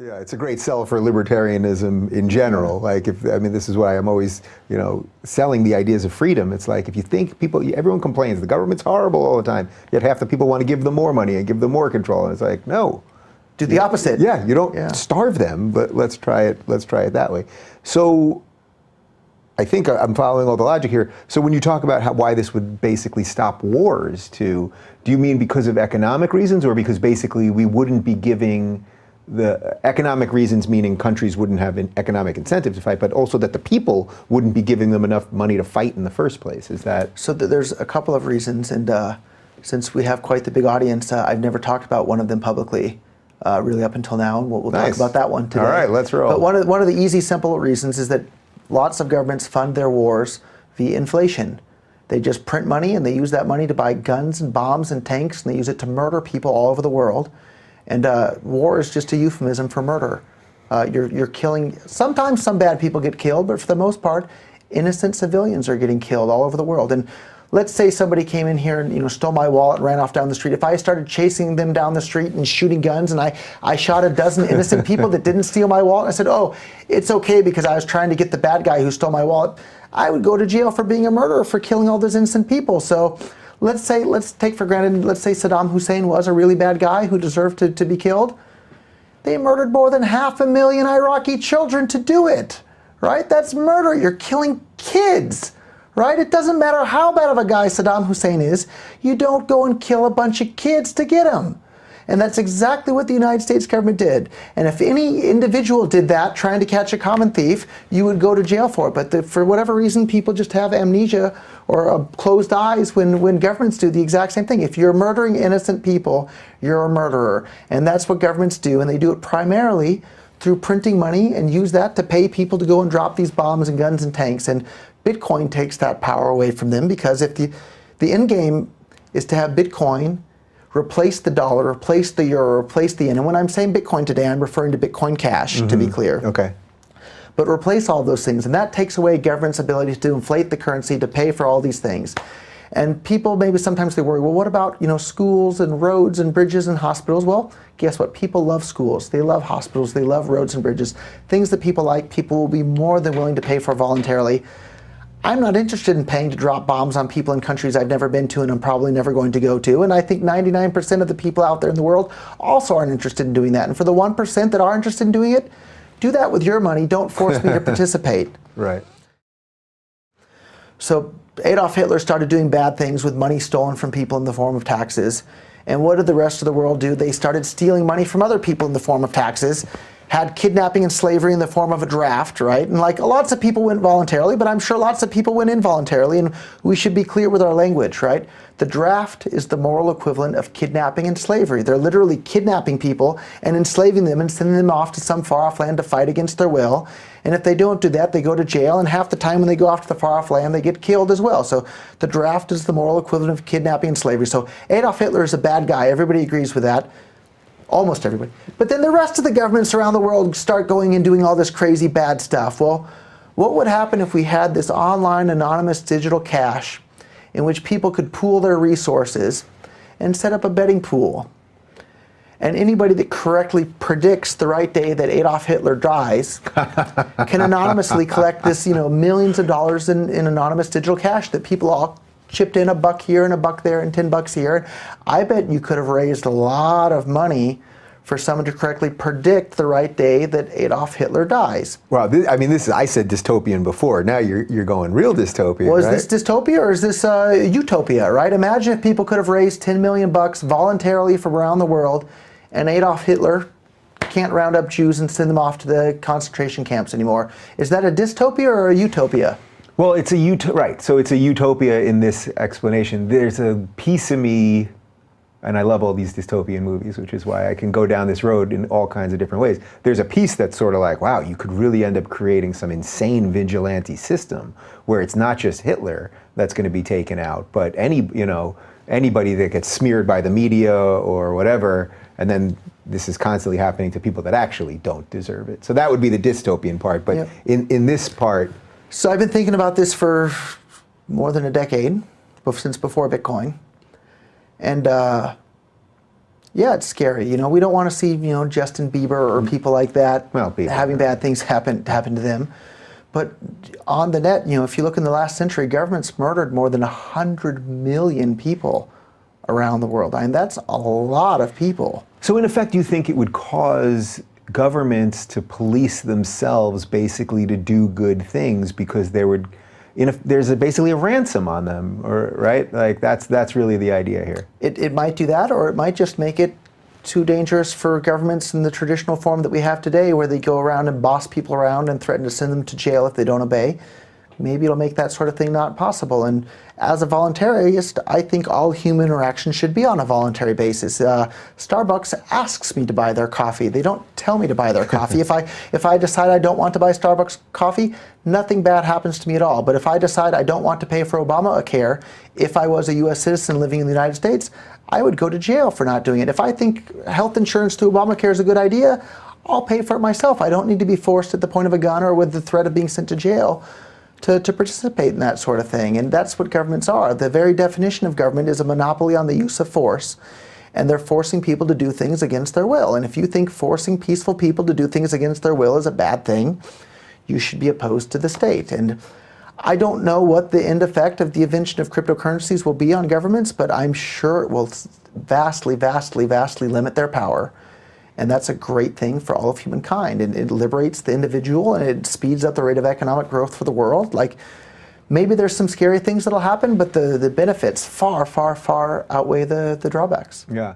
Yeah, it's a great sell for libertarianism in general. Like, this is why I'm always, selling the ideas of freedom. It's like, if you think everyone complains, the government's horrible all the time, yet half the people want to give them more money and give them more control. And it's like, no. Do the opposite. Yeah, you don't starve them, but let's try it that way. So, I think I'm following all the logic here. So when you talk about why this would basically stop wars do you mean because of economic reasons, or because basically we wouldn't be giving the economic reasons, meaning countries wouldn't have an economic incentive to fight, but also that the people wouldn't be giving them enough money to fight in the first place? Is that? So there's a couple of reasons, and since we have quite the big audience, I've never talked about one of them publicly, really up until now, and we'll Nice. talk about that one today. All right, let's roll. But one of the easy, simple reasons is that lots of governments fund their wars via inflation. They just print money, and they use that money to buy guns and bombs and tanks, and they use it to murder people all over the world. And war is just a euphemism for murder. You're killing, sometimes some bad people get killed, but for the most part, innocent civilians are getting killed all over the world. And let's say somebody came in here and stole my wallet and ran off down the street. If I started chasing them down the street and shooting guns, and I shot a dozen innocent people that didn't steal my wallet, and I said, oh, it's okay because I was trying to get the bad guy who stole my wallet, I would go to jail for being a murderer, for killing all those innocent people. So let's take for granted, let's say Saddam Hussein was a really bad guy who deserved to be killed. They murdered more than 500,000 Iraqi children to do it, right? That's murder. You're killing kids, right? It doesn't matter how bad of a guy Saddam Hussein is. You don't go and kill a bunch of kids to get him. And that's exactly what the United States government did. And if any individual did that, trying to catch a common thief, you would go to jail for it. But for whatever reason, people just have amnesia or closed eyes when governments do the exact same thing. If you're murdering innocent people, you're a murderer. And that's what governments do. And they do it primarily through printing money and use that to pay people to go and drop these bombs and guns and tanks. And Bitcoin takes that power away from them, because if the end game is to have Bitcoin replace the dollar, replace the euro, replace the yen. And when I'm saying Bitcoin today, I'm referring to Bitcoin Cash, to be clear. Okay. But replace all those things, and that takes away government's ability to inflate the currency to pay for all these things. And people maybe sometimes they worry, well, what about schools and roads and bridges and hospitals? Well, guess what? People love schools, they love hospitals, they love roads and bridges. Things that people like, people will be more than willing to pay for voluntarily. I'm not interested in paying to drop bombs on people in countries I've never been to and I'm probably never going to go to. And I think 99% of the people out there in the world also aren't interested in doing that. And for the 1% that are interested in doing it, do that with your money. Don't force me to participate. Right. So Adolf Hitler started doing bad things with money stolen from people in the form of taxes. And what did the rest of the world do? They started stealing money from other people in the form of taxes. Had kidnapping and slavery in the form of a draft, right? And lots of people went voluntarily, but I'm sure lots of people went involuntarily, and we should be clear with our language, right? The draft is the moral equivalent of kidnapping and slavery. They're literally kidnapping people and enslaving them and sending them off to some far-off land to fight against their will. And if they don't do that, they go to jail, and half the time when they go off to the far-off land, they get killed as well. So the draft is the moral equivalent of kidnapping and slavery. So Adolf Hitler is a bad guy. Everybody agrees with that. Almost everybody. But then the rest of the governments around the world start going and doing all this crazy bad stuff. Well, what would happen if we had this online anonymous digital cash in which people could pool their resources and set up a betting pool? And anybody that correctly predicts the right day that Adolf Hitler dies can anonymously collect this, millions of dollars in anonymous digital cash that people all chipped in, $1 here and $1 there and $10 here. I bet you could have raised a lot of money for someone to correctly predict the right day that Adolf Hitler dies. Wow, I said dystopian before. Now you're going real dystopian. Well, is right? this dystopia or is this utopia, right? Imagine if people could have raised $10 million voluntarily from around the world, and Adolf Hitler can't round up Jews and send them off to the concentration camps anymore. Is that a dystopia or a utopia? Well, it's right. So it's a utopia in this explanation. There's a piece of me, and I love all these dystopian movies, which is why I can go down this road in all kinds of different ways. There's a piece that's sort of like, wow, you could really end up creating some insane vigilante system where it's not just Hitler that's going to be taken out, but anybody that gets smeared by the media or whatever, and then this is constantly happening to people that actually don't deserve it. So that would be the dystopian part. But in this part, so I've been thinking about this for more than a decade, since before Bitcoin. And Yeah, it's scary. You know, we don't want to see, you know, Justin Bieber or people like that having bad things happen to them. But on the net, you know, if you look in the last century, governments murdered more than 100 million people around the world. I mean, that's a lot of people. So in effect, you think it would cause governments to police themselves basically to do good things because there's basically a ransom on them, or right? Like that's really the idea here. It might do that, or it might just make it too dangerous for governments in the traditional form that we have today, where they go around and boss people around and threaten to send them to jail if they don't obey. Maybe it'll make that sort of thing not possible. And as a voluntarist, I think all human interaction should be on a voluntary basis. Starbucks asks me to buy their coffee. They don't tell me to buy their coffee. If I decide I don't want to buy Starbucks coffee, nothing bad happens to me at all. But if I decide I don't want to pay for Obamacare, if I was a U.S. citizen living in the United States, I would go to jail for not doing it. If I think health insurance through Obamacare is a good idea, I'll pay for it myself. I don't need to be forced at the point of a gun or with the threat of being sent to jail to participate in that sort of thing. And that's what governments are. The very definition of government is a monopoly on the use of force, and they're forcing people to do things against their will. And if you think forcing peaceful people to do things against their will is a bad thing, you should be opposed to the state. And I don't know what the end effect of the invention of cryptocurrencies will be on governments, but I'm sure it will vastly, vastly, vastly limit their power. And that's a great thing for all of humankind. And it liberates the individual, and it speeds up the rate of economic growth for the world. Like, maybe there's some scary things that'll happen, but the benefits far, far, far outweigh the drawbacks. Yeah.